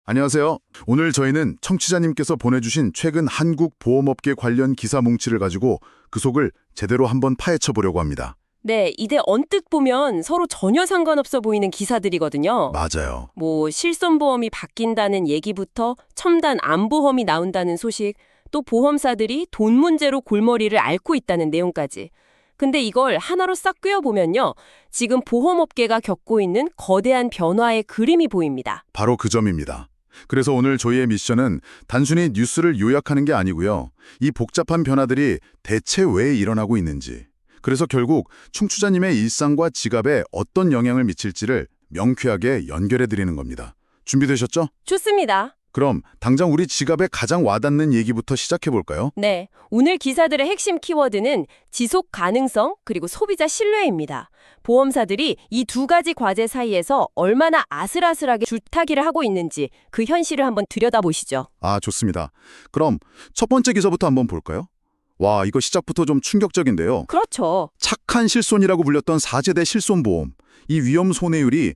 안녕하세요. 오늘 저희는 청취자님께서 보내주신 최근 한국 보험업계 관련 기사 뭉치를 가지고 그 속을 제대로 한번 파헤쳐 보려고 합니다. 네, 이게 언뜻 보면 서로 전혀 상관없어 보이는 기사들이거든요. 맞아요. 뭐 실손보험이 바뀐다는 얘기부터 첨단 암보험이 나온다는 소식, 또 보험사들이 돈 문제로 골머리를 앓고 있다는 내용까지. 근데 이걸 하나로 싹 꿰어보면요. 지금 보험업계가 겪고 있는 거대한 변화의 그림이 보입니다. 바로 그 점입니다. 그래서 오늘 저희의 미션은 단순히 뉴스를 요약하는 게 아니고요. 이 복잡한 변화들이 대체 왜 일어나고 있는지, 그래서 결국 청취자님의 일상과 지갑에 어떤 영향을 미칠지를 명쾌하게 연결해 드리는 겁니다. 준비되셨죠? 좋습니다. 그럼 당장 우리 지갑에 가장 와닿는 얘기부터 시작해 볼까요? 네, 오늘 기사들의 핵심 키워드는 지속 가능성 그리고 소비자 신뢰입니다. 보험사들이 이 두 가지 과제 사이에서 얼마나 아슬아슬하게 줄타기를 하고 있는지 그 현실을 한번 들여다보시죠. 좋습니다. 그럼 첫 번째 기사부터 한번 볼까요? 와, 이거 시작부터 좀 충격적인데요. 그렇죠. 착한 실손이라고 불렸던 4세대 실손보험. 이 위험 손해율이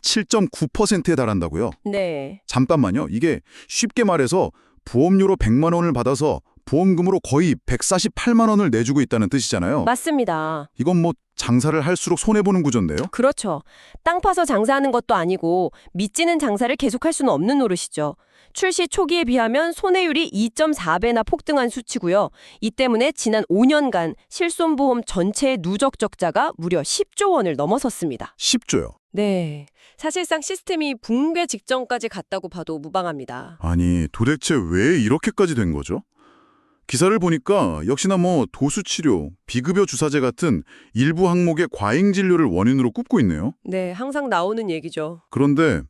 147.9%에 달한다고요? 네. 잠깐만요. 이게 쉽게 말해서 보험료로 100만 원을 받아서 보험금으로 거의 148만 원을 내주고 있다는 뜻이잖아요. 맞습니다. 이건 뭐 장사를 할수록 손해보는 구조인데요? 그렇죠. 땅 파서 장사하는 것도 아니고 믿지는 장사를 계속할 수는 없는 노릇이죠. 출시 초기에 비하면 손해율이 2.4배나 폭등한 수치고요. 이 때문에 지난 5년간 실손보험 전체의 누적 적자가 무려 10조 원을 넘어섰습니다. 10조요. 네. 사실상 시스템이 붕괴 직전까지 갔다고 봐도 무방합니다. 아니, 도대체 왜 이렇게까지 된 거죠? 기사를 보니까 역시나 뭐 도수치료, 비급여 주사제 같은 일부 항목의 과잉 진료를 원인으로 꼽고 있네요. 네, 항상 나오는 얘기죠. 그런데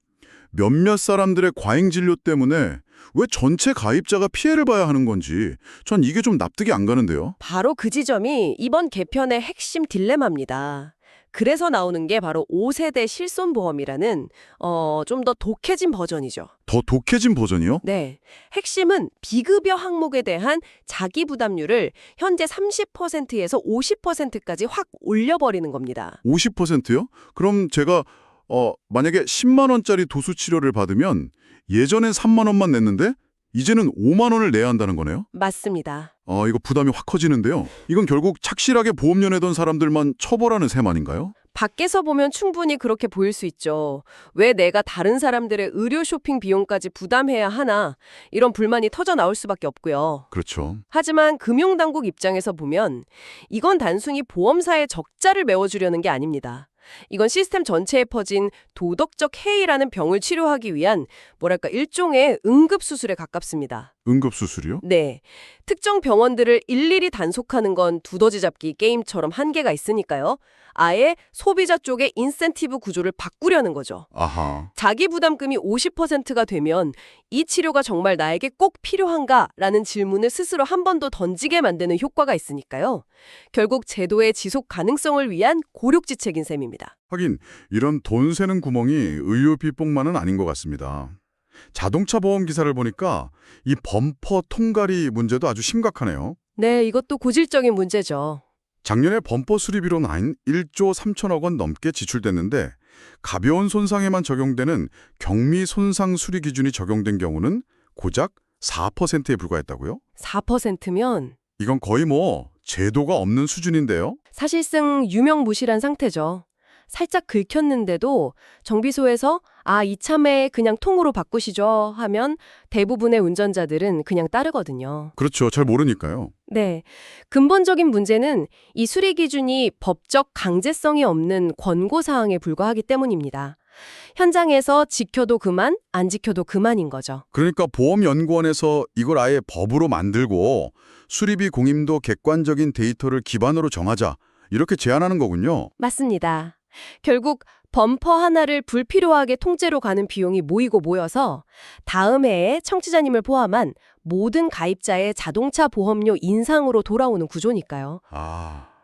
몇몇 사람들의 과잉 진료 때문에 왜 전체 가입자가 피해를 봐야 하는 건지 전 이게 좀 납득이 안 가는데요. 바로 그 지점이 이번 개편의 핵심 딜레마입니다. 그래서 나오는 게 바로 5세대 실손보험이라는 좀 더 독해진 버전이죠. 더 독해진 버전이요? 네. 핵심은 비급여 항목에 대한 자기 부담률을 현재 30%에서 50%까지 확 올려버리는 겁니다. 50%요? 그럼 제가 만약에 10만 원짜리 도수 치료를 받으면 예전엔 3만 원만 냈는데 이제는 5만 원을 내야 한다는 거네요? 맞습니다. 이거 부담이 확 커지는데요. 이건 결국 착실하게 보험료 내던 사람들만 처벌하는 셈 아닌가요? 밖에서 보면 충분히 그렇게 보일 수 있죠. 왜 내가 다른 사람들의 의료 쇼핑 비용까지 부담해야 하나? 이런 불만이 터져 나올 수밖에 없고요. 그렇죠. 하지만 금융당국 입장에서 보면 이건 단순히 보험사의 적자를 메워주려는 게 아닙니다. 이건 시스템 전체에 퍼진 도덕적 해이라는 병을 치료하기 위한 뭐랄까 일종의 응급수술에 가깝습니다. 응급수술이요? 네. 특정 병원들을 일일이 단속하는 건 두더지 잡기 게임처럼 한계가 있으니까요. 아예 소비자 쪽의 인센티브 구조를 바꾸려는 거죠. 아하. 자기 부담금이 50%가 되면 이 치료가 정말 나에게 꼭 필요한가라는 질문을 스스로 한 번 더 던지게 만드는 효과가 있으니까요. 결국 제도의 지속 가능성을 위한 고력지책인 셈입니다. 하긴 이런 돈 새는 구멍이 의료비뿐만은 아닌 것 같습니다. 자동차 보험 기사를 보니까 이 범퍼 통갈이 문제도 아주 심각하네요. 네, 이것도 고질적인 문제죠. 작년에 범퍼 수리비로는 1조 3천억 원 넘게 지출됐는데 가벼운 손상에만 적용되는 경미 손상 수리 기준이 적용된 경우는 고작 4%에 불과했다고요? 4%면 이건 거의 뭐 제도가 없는 수준인데요. 사실상 유명무실한 상태죠. 살짝 긁혔는데도 정비소에서 이참에 그냥 통으로 바꾸시죠 하면 대부분의 운전자들은 그냥 따르거든요. 그렇죠. 잘 모르니까요. 네. 근본적인 문제는 이 수리 기준이 법적 강제성이 없는 권고사항에 불과하기 때문입니다. 현장에서 지켜도 그만, 안 지켜도 그만인 거죠. 그러니까 보험연구원에서 이걸 아예 법으로 만들고 수리비 공임도 객관적인 데이터를 기반으로 정하자 이렇게 제안하는 거군요. 맞습니다. 결국 범퍼 하나를 불필요하게 통째로 가는 비용이 모이고 모여서 다음 해에 청취자님을 포함한 모든 가입자의 자동차 보험료 인상으로 돌아오는 구조니까요.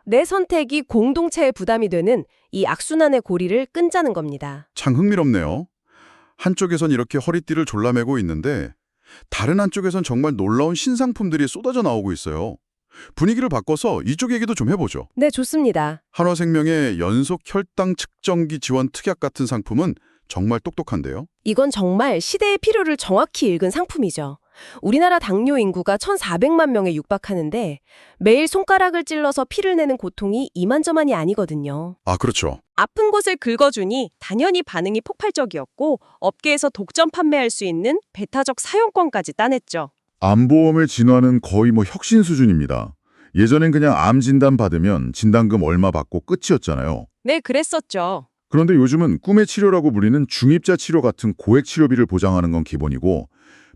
내 선택이 공동체의 부담이 되는 이 악순환의 고리를 끈자는 겁니다. 참 흥미롭네요. 한쪽에선 이렇게 허리띠를 졸라매고 있는데 다른 한쪽에선 정말 놀라운 신상품들이 쏟아져 나오고 있어요. 분위기를 바꿔서 이쪽 얘기도 좀 해보죠. 네, 좋습니다. 한화생명의 연속 혈당 측정기 지원 특약 같은 상품은 정말 똑똑한데요? 이건 정말 시대의 필요를 정확히 읽은 상품이죠. 우리나라 당뇨 인구가 1,400만 명에 육박하는데 매일 손가락을 찔러서 피를 내는 고통이 이만저만이 아니거든요. 아, 그렇죠. 아픈 곳을 긁어주니 당연히 반응이 폭발적이었고 업계에서 독점 판매할 수 있는 배타적 사용권까지 따냈죠. 암보험을 진화는 거의 혁신 수준입니다. 예전엔 그냥 암 진단 받으면 진단금 얼마 받고 끝이었잖아요. 네, 그랬었죠. 그런데 요즘은 꿈의 치료라고 불리는 중입자 치료 같은 고액 치료비를 보장하는 건 기본이고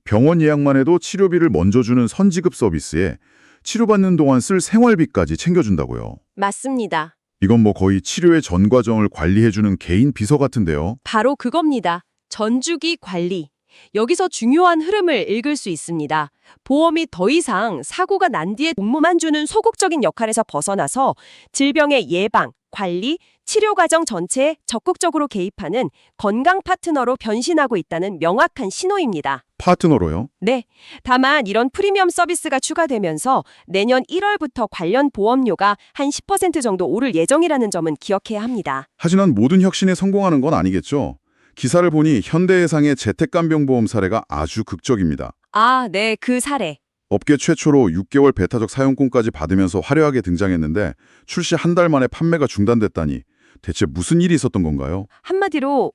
병원 예약만 해도 치료비를 먼저 주는 선지급 서비스에 치료받는 동안 쓸 생활비까지 챙겨준다고요. 맞습니다. 이건 거의 치료의 전 과정을 관리해주는 개인 비서 같은데요. 바로 그겁니다. 전주기 관리. 여기서 중요한 흐름을 읽을 수 있습니다. 보험이 더 이상 사고가 난 뒤에 돈만 주는 소극적인 역할에서 벗어나서 질병의 예방, 관리, 치료 과정 전체에 적극적으로 개입하는 건강 파트너로 변신하고 있다는 명확한 신호입니다. 파트너로요? 네. 다만 이런 프리미엄 서비스가 추가되면서 내년 1월부터 관련 보험료가 한 10% 정도 오를 예정이라는 점은 기억해야 합니다. 하지만 모든 혁신에 성공하는 건 아니겠죠. 기사를 보니 현대해상의 재택간병보험 사례가 아주 극적입니다. 아, 네, 그 사례. 업계 최초로 6개월 배타적 사용권까지 받으면서 화려하게 등장했는데 출시 한 달 만에 판매가 중단됐다니 대체 무슨 일이 있었던 건가요? 한마디로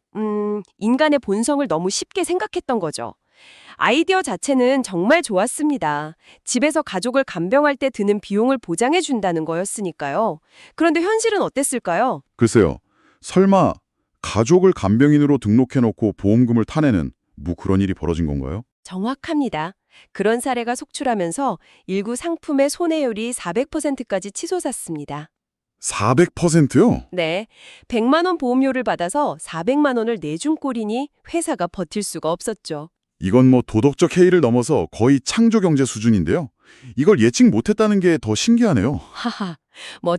인간의 본성을 너무 쉽게 생각했던 거죠. 아이디어 자체는 정말 좋았습니다. 집에서 가족을 간병할 때 드는 비용을 보장해 준다는 거였으니까요. 그런데 현실은 어땠을까요? 글쎄요. 설마 가족을 간병인으로 등록해놓고 보험금을 타내는 그런 일이 벌어진 건가요? 정확합니다. 그런 사례가 속출하면서 일부 상품의 손해율이 400%까지 치솟았습니다. 400%요? 네, 100만 원 보험료를 받아서 400만 원을 내준 꼴이니 회사가 버틸 수가 없었죠. 이건 도덕적 해이를 넘어서 거의 창조경제 수준인데요. 이걸 예측 못했다는 게 더 신기하네요. 하하,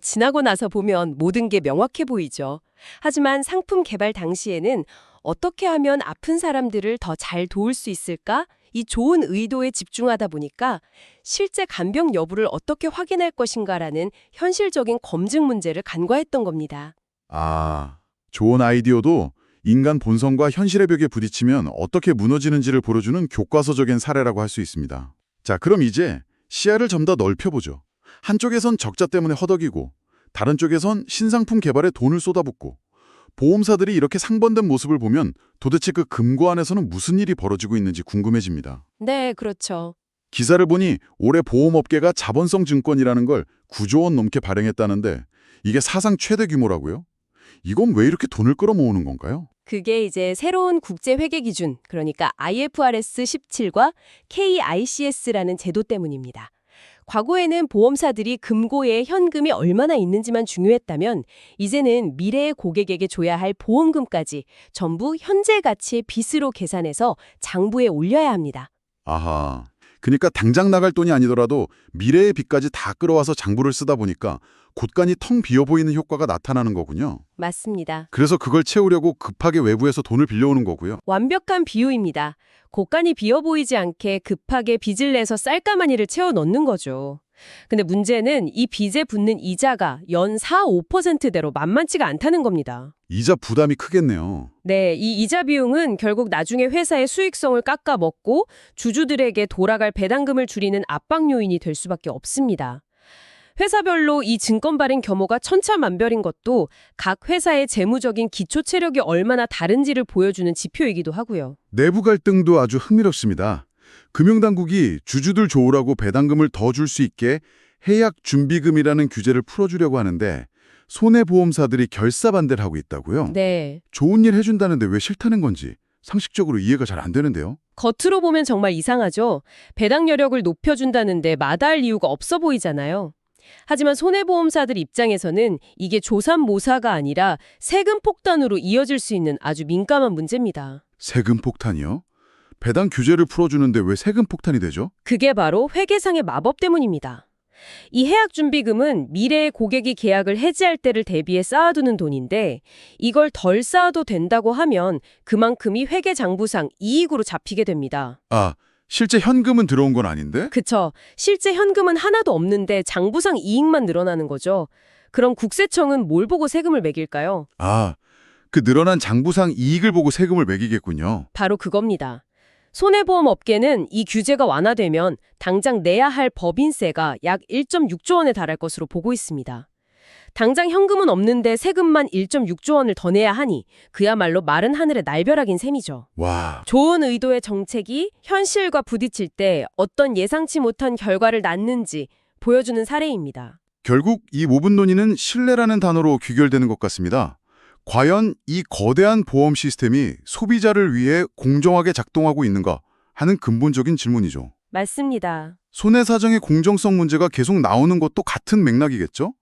지나고 나서 보면 모든 게 명확해 보이죠. 하지만 상품 개발 당시에는 어떻게 하면 아픈 사람들을 더 잘 도울 수 있을까? 이 좋은 의도에 집중하다 보니까 실제 간병 여부를 어떻게 확인할 것인가라는 현실적인 검증 문제를 간과했던 겁니다. 아, 좋은 아이디어도 인간 본성과 현실의 벽에 부딪히면 어떻게 무너지는지를 보여주는 교과서적인 사례라고 할 수 있습니다. 자, 그럼 이제 시야를 좀 더 넓혀보죠. 한쪽에선 적자 때문에 허덕이고 다른 쪽에선 신상품 개발에 돈을 쏟아붓고 보험사들이 이렇게 상번된 모습을 보면 도대체 그 금고 안에서는 무슨 일이 벌어지고 있는지 궁금해집니다. 네, 그렇죠. 기사를 보니 올해 보험업계가 자본성 증권이라는 걸 9조 원 넘게 발행했다는데 이게 사상 최대 규모라고요? 이건 왜 이렇게 돈을 끌어모으는 건가요? 그게 이제 새로운 국제 회계 기준, 그러니까 IFRS 17과 KICS라는 제도 때문입니다. 과거에는 보험사들이 금고에 현금이 얼마나 있는지만 중요했다면 이제는 미래의 고객에게 줘야 할 보험금까지 전부 현재 가치의 빚으로 계산해서 장부에 올려야 합니다. 아하, 그러니까 당장 나갈 돈이 아니더라도 미래의 빚까지 다 끌어와서 장부를 쓰다 보니까 곳간이 텅 비어 보이는 효과가 나타나는 거군요. 맞습니다. 그래서 그걸 채우려고 급하게 외부에서 돈을 빌려오는 거고요. 완벽한 비유입니다. 곳간이 비어 보이지 않게 급하게 빚을 내서 쌀가마니를 채워 넣는 거죠. 근데 문제는 이 빚에 붙는 이자가 연 4, 5%대로 만만치가 않다는 겁니다. 이자 부담이 크겠네요. 네, 이 이자 비용은 결국 나중에 회사의 수익성을 깎아먹고 주주들에게 돌아갈 배당금을 줄이는 압박 요인이 될 수밖에 없습니다. 회사별로 이 증권 발행 규모가 천차만별인 것도 각 회사의 재무적인 기초 체력이 얼마나 다른지를 보여주는 지표이기도 하고요. 내부 갈등도 아주 흥미롭습니다. 금융당국이 주주들 좋으라고 배당금을 더 줄 수 있게 해약 준비금이라는 규제를 풀어주려고 하는데 손해보험사들이 결사반대를 하고 있다고요? 네. 좋은 일 해준다는데 왜 싫다는 건지 상식적으로 이해가 잘 안 되는데요. 겉으로 보면 정말 이상하죠. 배당 여력을 높여준다는데 마다할 이유가 없어 보이잖아요. 하지만 손해보험사들 입장에서는 이게 조삼모사가 아니라 세금 폭탄으로 이어질 수 있는 아주 민감한 문제입니다. 세금 폭탄이요? 배당 규제를 풀어주는데 왜 세금 폭탄이 되죠? 그게 바로 회계상의 마법 때문입니다. 이 해약준비금은 미래의 고객이 계약을 해지할 때를 대비해 쌓아두는 돈인데 이걸 덜 쌓아도 된다고 하면 그만큼이 회계장부상 이익으로 잡히게 됩니다. 아, 실제 현금은 들어온 건 아닌데? 그쵸. 실제 현금은 하나도 없는데 장부상 이익만 늘어나는 거죠. 그럼 국세청은 뭘 보고 세금을 매길까요? 아, 그 늘어난 장부상 이익을 보고 세금을 매기겠군요. 바로 그겁니다. 손해보험 업계는 이 규제가 완화되면 당장 내야 할 법인세가 약 1.6조 원에 달할 것으로 보고 있습니다. 당장 현금은 없는데 세금만 1.6조 원을 더 내야 하니 그야말로 마른 하늘의 날벼락인 셈이죠. 와, 좋은 의도의 정책이 현실과 부딪힐 때 어떤 예상치 못한 결과를 낳는지 보여주는 사례입니다. 결국 이 모분 논의는 신뢰라는 단어로 귀결되는 것 같습니다. 과연 이 거대한 보험 시스템이 소비자를 위해 공정하게 작동하고 있는가 하는 근본적인 질문이죠. 맞습니다. 손해사정의 공정성 문제가 계속 나오는 것도 같은 맥락이겠죠?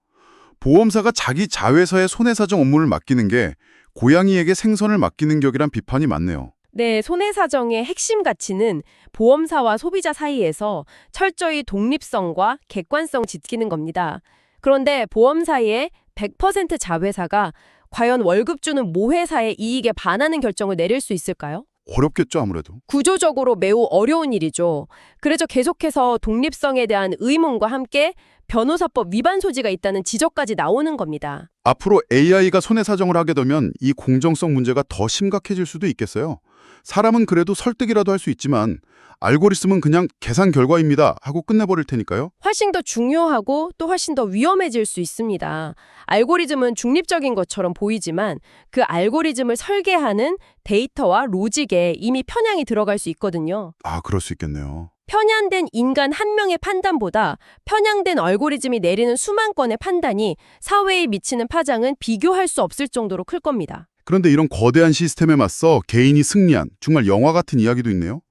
보험사가 자기 자회사에 손해사정 업무를 맡기는 게 고양이에게 생선을 맡기는 격이란 비판이 많네요. 네, 손해사정의 핵심 가치는 보험사와 소비자 사이에서 철저히 독립성과 객관성 지키는 겁니다. 그런데 보험사의 100% 자회사가 과연 월급 주는 모회사의 이익에 반하는 결정을 내릴 수 있을까요? 어렵겠죠, 아무래도. 구조적으로 매우 어려운 일이죠. 그래서 계속해서 독립성에 대한 의문과 함께 변호사법 위반 소지가 있다는 지적까지 나오는 겁니다. 앞으로 AI가 손해사정을 하게 되면 이 공정성 문제가 더 심각해질 수도 있겠어요. 사람은 그래도 설득이라도 할 수 있지만 알고리즘은 그냥 계산 결과입니다 하고 끝내버릴 테니까요. 훨씬 더 중요하고 또 훨씬 더 위험해질 수 있습니다. 알고리즘은 중립적인 것처럼 보이지만 그 알고리즘을 설계하는 데이터와 로직에 이미 편향이 들어갈 수 있거든요. 아, 그럴 수 있겠네요. 편향된 인간 한 명의 판단보다 편향된 알고리즘이 내리는 수만 건의 판단이 사회에 미치는 파장은 비교할 수 없을 정도로 클 겁니다. 그런데 이런 거대한 시스템에 맞서 개인이 승리한 정말 영화 같은 이야기도 있네요.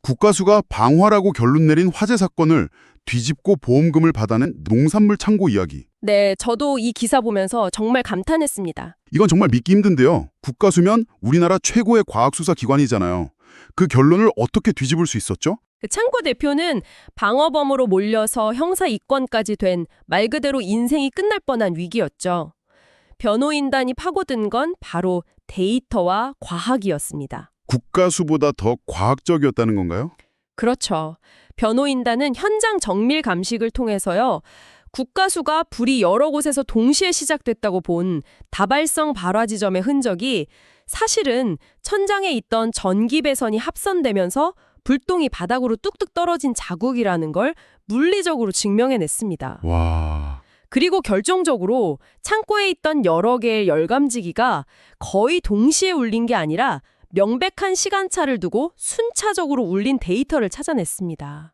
국가수가 방화라고 결론 내린 화재 사건을 뒤집고 보험금을 받아낸 농산물 창고 이야기. 네, 저도 이 기사 보면서 정말 감탄했습니다. 이건 정말 믿기 힘든데요. 국가수면 우리나라 최고의 과학수사 기관이잖아요. 그 결론을 어떻게 뒤집을 수 있었죠? 그 창고 대표는 방어범으로 몰려서 형사 입건까지 된 말 그대로 인생이 끝날 뻔한 위기였죠. 변호인단이 파고든 건 바로 데이터와 과학이었습니다. 국가수보다 더 과학적이었다는 건가요? 그렇죠. 변호인단은 현장 정밀 감식을 통해서요. 국가수가 불이 여러 곳에서 동시에 시작됐다고 본 다발성 발화 지점의 흔적이 사실은 천장에 있던 전기 배선이 합선되면서 불똥이 바닥으로 뚝뚝 떨어진 자국이라는 걸 물리적으로 증명해냈습니다. 와... 그리고 결정적으로 창고에 있던 여러 개의 열감지기가 거의 동시에 울린 게 아니라 명백한 시간차를 두고 순차적으로 울린 데이터를 찾아냈습니다.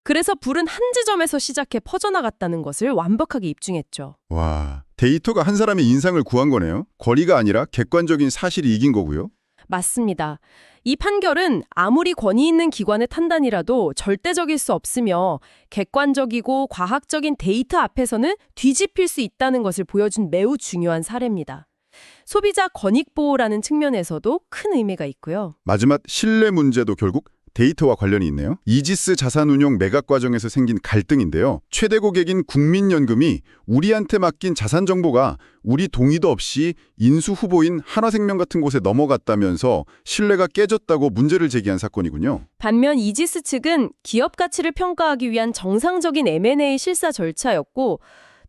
그래서 불은 한 지점에서 시작해 퍼져나갔다는 것을 완벽하게 입증했죠. 와, 데이터가 한 사람의 인상을 구한 거네요. 거리가 아니라 객관적인 사실이 이긴 거고요. 맞습니다. 이 판결은 아무리 권위 있는 기관의 판단이라도 절대적일 수 없으며 객관적이고 과학적인 데이터 앞에서는 뒤집힐 수 있다는 것을 보여준 매우 중요한 사례입니다. 소비자 권익 보호라는 측면에서도 큰 의미가 있고요. 마지막 신뢰 문제도 결국 데이터와 관련이 있네요. 이지스 자산운용 매각 과정에서 생긴 갈등인데요. 최대 고객인 국민연금이 우리한테 맡긴 자산 정보가 우리 동의도 없이 인수 후보인 한화생명 같은 곳에 넘어갔다면서 신뢰가 깨졌다고 문제를 제기한 사건이군요. 반면 이지스 측은 기업 가치를 평가하기 위한 정상적인 M&A 실사 절차였고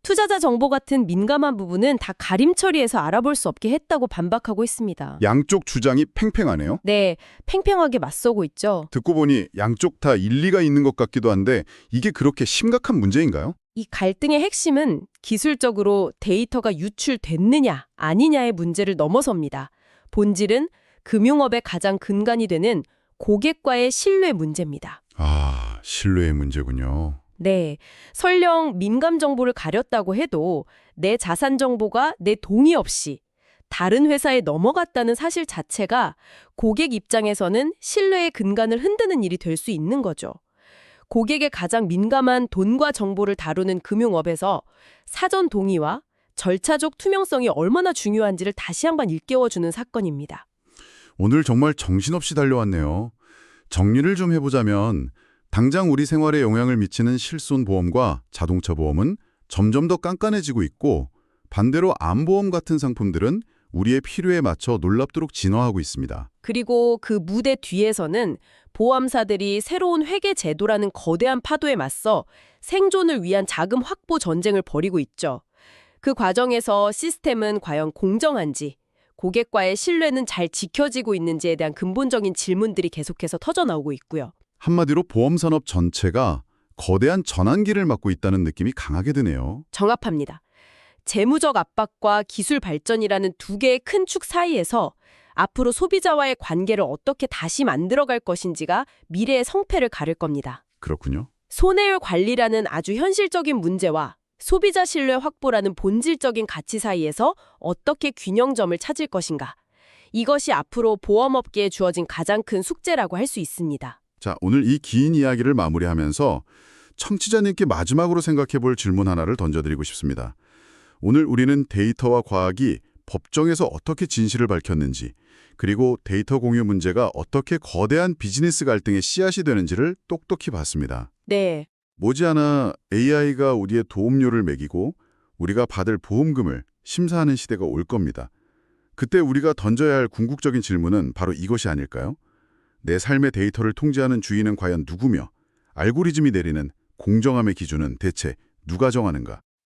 투자자 정보 같은 민감한 부분은 다 가림 처리해서 알아볼 수 없게 했다고 반박하고 있습니다. 양쪽 주장이 팽팽하네요. 네, 팽팽하게 맞서고 있죠. 듣고 보니 양쪽 다 일리가 있는 것 같기도 한데 이게 그렇게 심각한 문제인가요? 이 갈등의 핵심은 기술적으로 데이터가 유출됐느냐 아니냐의 문제를 넘어섭니다. 본질은 금융업의 가장 근간이 되는 고객과의 신뢰 문제입니다. 아, 신뢰의 문제군요. 네, 설령 민감 정보를 가렸다고 해도 내 자산 정보가 내 동의 없이 다른 회사에 넘어갔다는 사실 자체가 고객 입장에서는 신뢰의 근간을 흔드는 일이 될 수 있는 거죠. 고객의 가장 민감한 돈과 정보를 다루는 금융업에서 사전 동의와 절차적 투명성이 얼마나 중요한지를 다시 한번 일깨워주는 사건입니다. 오늘 정말 정신없이 달려왔네요. 정리를 좀 해보자면 당장 우리 생활에 영향을 미치는 실손보험과 자동차 보험은 점점 더 깐깐해지고 있고 반대로 암보험 같은 상품들은 우리의 필요에 맞춰 놀랍도록 진화하고 있습니다. 그리고 그 무대 뒤에서는 보험사들이 새로운 회계 제도라는 거대한 파도에 맞서 생존을 위한 자금 확보 전쟁을 벌이고 있죠. 그 과정에서 시스템은 과연 공정한지, 고객과의 신뢰는 잘 지켜지고 있는지에 대한 근본적인 질문들이 계속해서 터져나오고 있고요. 한마디로 보험산업 전체가 거대한 전환기를 맞고 있다는 느낌이 강하게 드네요. 정합합니다. 재무적 압박과 기술 발전이라는 두 개의 큰 축 사이에서 앞으로 소비자와의 관계를 어떻게 다시 만들어갈 것인지가 미래의 성패를 가를 겁니다. 그렇군요. 손해율 관리라는 아주 현실적인 문제와 소비자 신뢰 확보라는 본질적인 가치 사이에서 어떻게 균형점을 찾을 것인가. 이것이 앞으로 보험업계에 주어진 가장 큰 숙제라고 할 수 있습니다. 자, 오늘 이 긴 이야기를 마무리하면서 청취자님께 마지막으로 생각해 볼 질문 하나를 던져드리고 싶습니다. 오늘 우리는 데이터와 과학이 법정에서 어떻게 진실을 밝혔는지, 그리고 데이터 공유 문제가 어떻게 거대한 비즈니스 갈등의 씨앗이 되는지를 똑똑히 봤습니다. 네. 머지않아 AI가 우리의 도움료를 매기고 우리가 받을 보험금을 심사하는 시대가 올 겁니다. 그때 우리가 던져야 할 궁극적인 질문은 바로 이것이 아닐까요? 내 삶의 데이터를 통제하는 주인은 과연 누구며 알고리즘이 내리는 공정함의 기준은 대체 누가 정하는가?